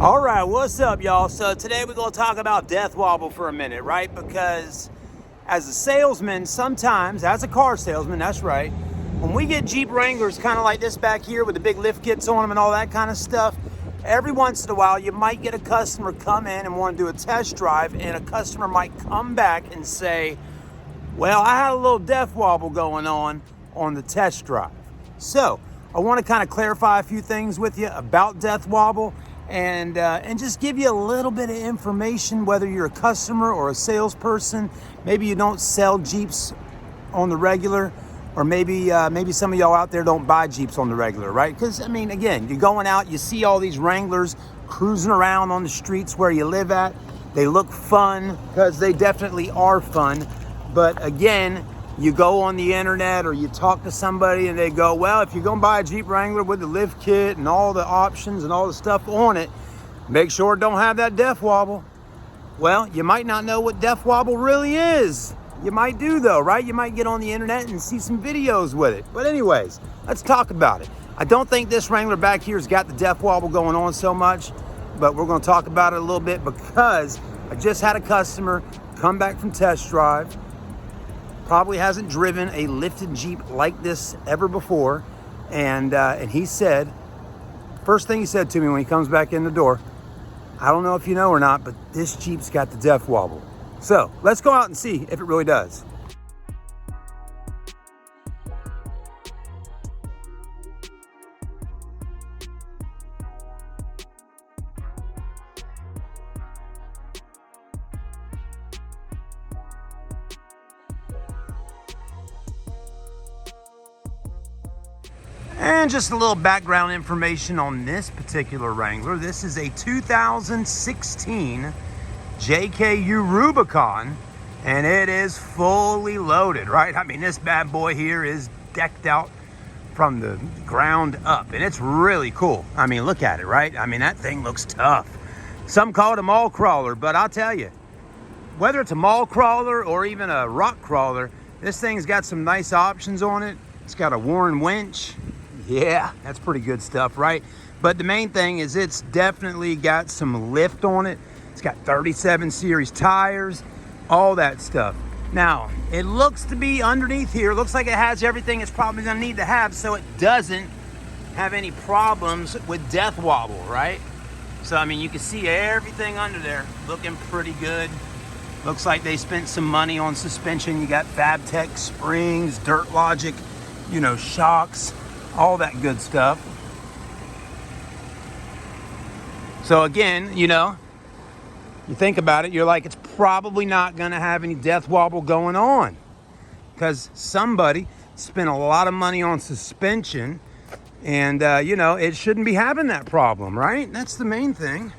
All right, what's up, y'all? So today we're going to talk about Death Wobble for a minute, right? Because as a salesman, sometimes, as a car salesman, that's right, when we get Jeep Wranglers kind of like this back here with the big lift kits on them and all that kind of stuff, every once in a while you might get a customer come in and want to do a test drive, and a customer might come back and say, well, I had a little Death Wobble going on the test drive. So I want to kind of clarify a few things with you about Death Wobble and just give you a little bit of information, whether you're a customer or a salesperson. Maybe you don't sell Jeeps on the regular, or maybe some of y'all out there don't buy Jeeps on the regular, right? Because, I mean, again, you're going out, you see all these Wranglers cruising around on the streets where you live at. They look fun, because they definitely are fun. But again, you go on the internet or you talk to somebody and they go, well, if you're going to buy a Jeep Wrangler with the lift kit and all the options and all the stuff on it, make sure it don't have that Death Wobble. Well, you might not know what Death Wobble really is. You might do though, right? You might get on the internet and see some videos with it. But anyways, let's talk about it. I don't think this Wrangler back here has got the Death Wobble going on so much, but we're going to talk about it a little bit because I just had a customer come back from test drive. Probably hasn't driven a lifted Jeep like this ever before. And he said, first thing he said to me when he comes back in the door, I don't know if you know or not, but this Jeep's got the Death Wobble. So let's go out and see if it really does. And just a little background information on this particular Wrangler. This is a 2016 JKU Rubicon, and it is fully loaded, right? I mean, this bad boy here is decked out from the ground up, and it's really cool. I mean, look at it, right? I mean, that thing looks tough. Some call it a mall crawler, but I'll tell you, whether it's a mall crawler or even a rock crawler, this thing's got some nice options on it. It's got a Warren winch. Yeah, that's pretty good stuff, right? But the main thing is it's definitely got some lift on it. It's got 37 series tires, all that stuff. Now, it looks to be underneath here, looks like it has everything it's probably gonna need to have, so it doesn't have any problems with Death Wobble, right? So, I mean, you can see everything under there looking pretty good. Looks like they spent some money on suspension. You got FabTech springs, Dirt Logic, shocks, all that good stuff. So again, you think about it, you're like, it's probably not going to have any Death Wobble going on because somebody spent a lot of money on suspension, and it shouldn't be having that problem, right? That's the main thing.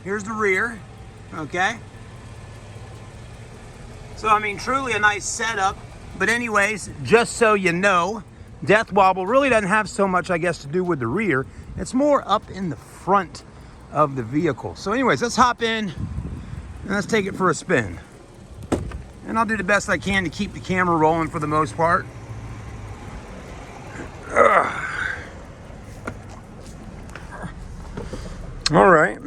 Here's the rear, okay? So, I mean, truly a nice setup. But anyways, just so you know, Death Wobble really doesn't have so much, I guess, to do with the rear. It's more up in the front of the vehicle. So anyways, let's hop in and let's take it for a spin. And I'll do the best I can to keep the camera rolling for the most part. All right.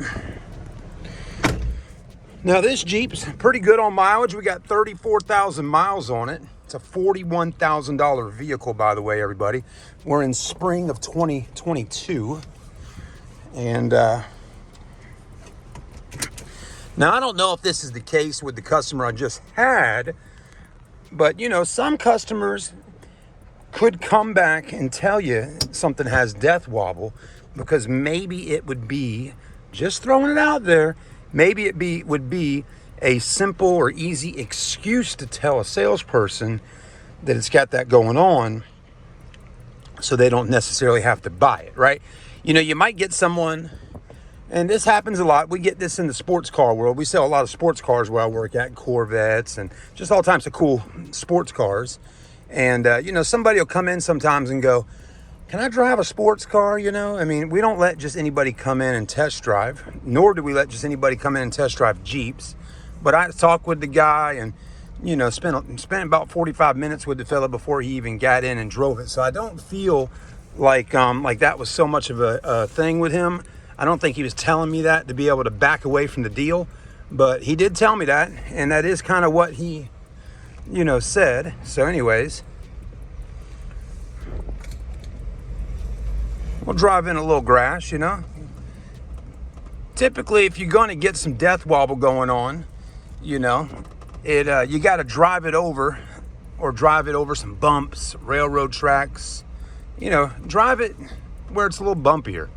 Now this Jeep's pretty good on mileage. We got 34,000 miles on it. It's a $41,000 vehicle, by the way, everybody. We're in spring of 2022. And now I don't know if this is the case with the customer I just had, but some customers could come back and tell you something has Death Wobble because maybe it would be, just throwing it out there, maybe it would be a simple or easy excuse to tell a salesperson that it's got that going on so they don't necessarily have to buy it, right? You might get someone, and this happens a lot. We get this in the sports car world. We sell a lot of sports cars where I work at, Corvettes and just all types of cool sports cars. And, somebody will come in sometimes and go, can I drive a sports car? I mean, we don't let just anybody come in and test drive, nor do we let just anybody come in and test drive Jeeps. But I talked with the guy and, spent about 45 minutes with the fella before he even got in and drove it. So I don't feel like that was so much of a thing with him. I don't think he was telling me that to be able to back away from the deal, but he did tell me that, and that is kind of what he, you know, said. So anyways, we'll drive in a little grass, you know. Typically, if you're going to get some death wobble going on, you know, you got to drive it over, or drive it over some bumps, railroad tracks, you know, drive it where it's a little bumpier.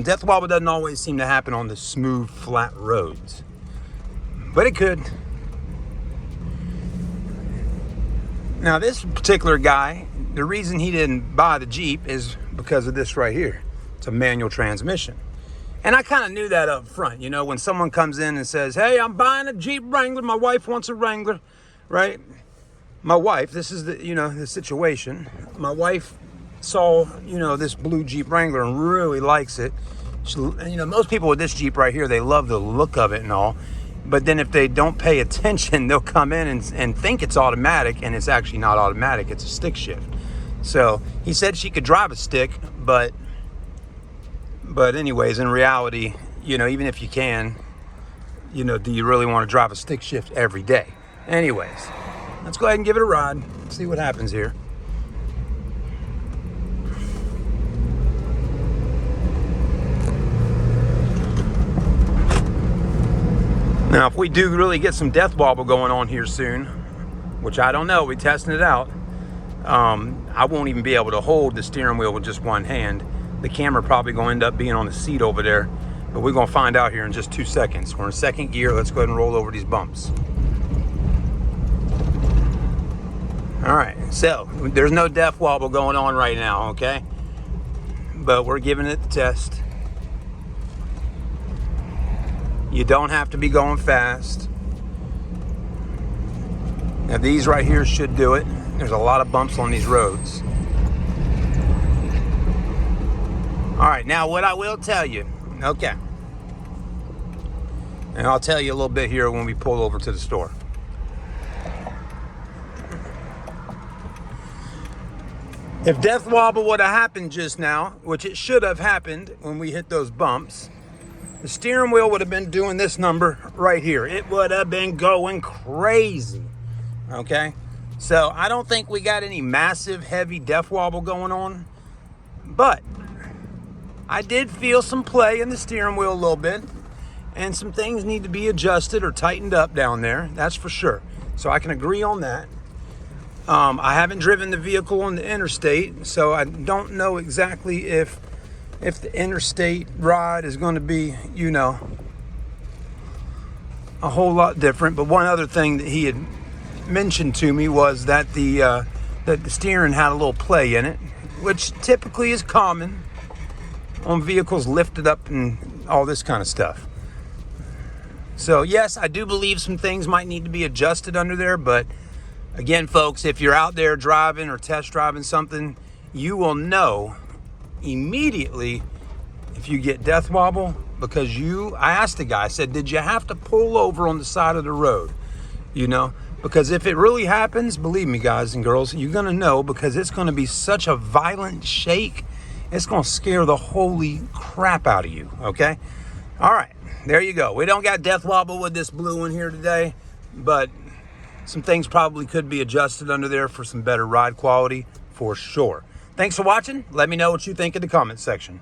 Death wobble doesn't always seem to happen on the smooth, flat roads, but it could. Now, this particular guy, the reason he didn't buy the Jeep is because of this right here. It's a manual transmission. And I kind of knew that up front, you know, when someone comes in and says, hey, I'm buying a Jeep Wrangler. My wife wants a Wrangler, right? My wife, this is the, you know, the situation. My wife saw, you know, this blue Jeep Wrangler and really likes it. She, you know, most people with this Jeep right here, they love the look of it and all. But then if they don't pay attention, they'll come in and think it's automatic, and it's actually not automatic. It's a stick shift. So he said she could drive a stick, but anyways, in reality, you know, even if you can, you know, do you really want to drive a stick shift every day? Anyways, let's go ahead and give it a ride. See what happens here. Now, if we do really get some death wobble going on here soon, which I don't know, we're testing it out, I won't even be able to hold the steering wheel with just one hand. The camera probably going to end up being on the seat over there, but we're going to find out here in just 2 seconds. We're in second gear. Let's go ahead and roll over these bumps. All right, so there's no death wobble going on right now, okay? But we're giving it the test. You don't have to be going fast. Now, these right here should do it. There's a lot of bumps on these roads. All right, now what I will tell you, okay, and I'll tell you a little bit here when we pull over to the store. If death wobble would have happened just now, which it should have happened when we hit those bumps, the steering wheel would have been doing this number right here. It would have been going crazy, okay? So I don't think we got any massive, heavy death wobble going on, but I did feel some play in the steering wheel a little bit, and some things need to be adjusted or tightened up down there, that's for sure. So I can agree on that. I haven't driven the vehicle on the interstate, so I don't know exactly if the interstate ride is going to be, you know, a whole lot different. But one other thing that he had mentioned to me was that the steering had a little play in it, which typically is common on vehicles lifted up and all this kind of stuff. So yes, I do believe some things might need to be adjusted under there, but again, folks, if you're out there driving or test driving something, you will know immediately if you get death wobble, because I asked the guy, I said, did you have to pull over on the side of the road? You know, because if it really happens, believe me, guys and girls, you're going to know, because it's going to be such a violent shake. It's going to scare the holy crap out of you, okay? All right, there you go. We don't got death wobble with this blue one here today, but some things probably could be adjusted under there for some better ride quality, for sure. Thanks for watching. Let me know what you think in the comment section.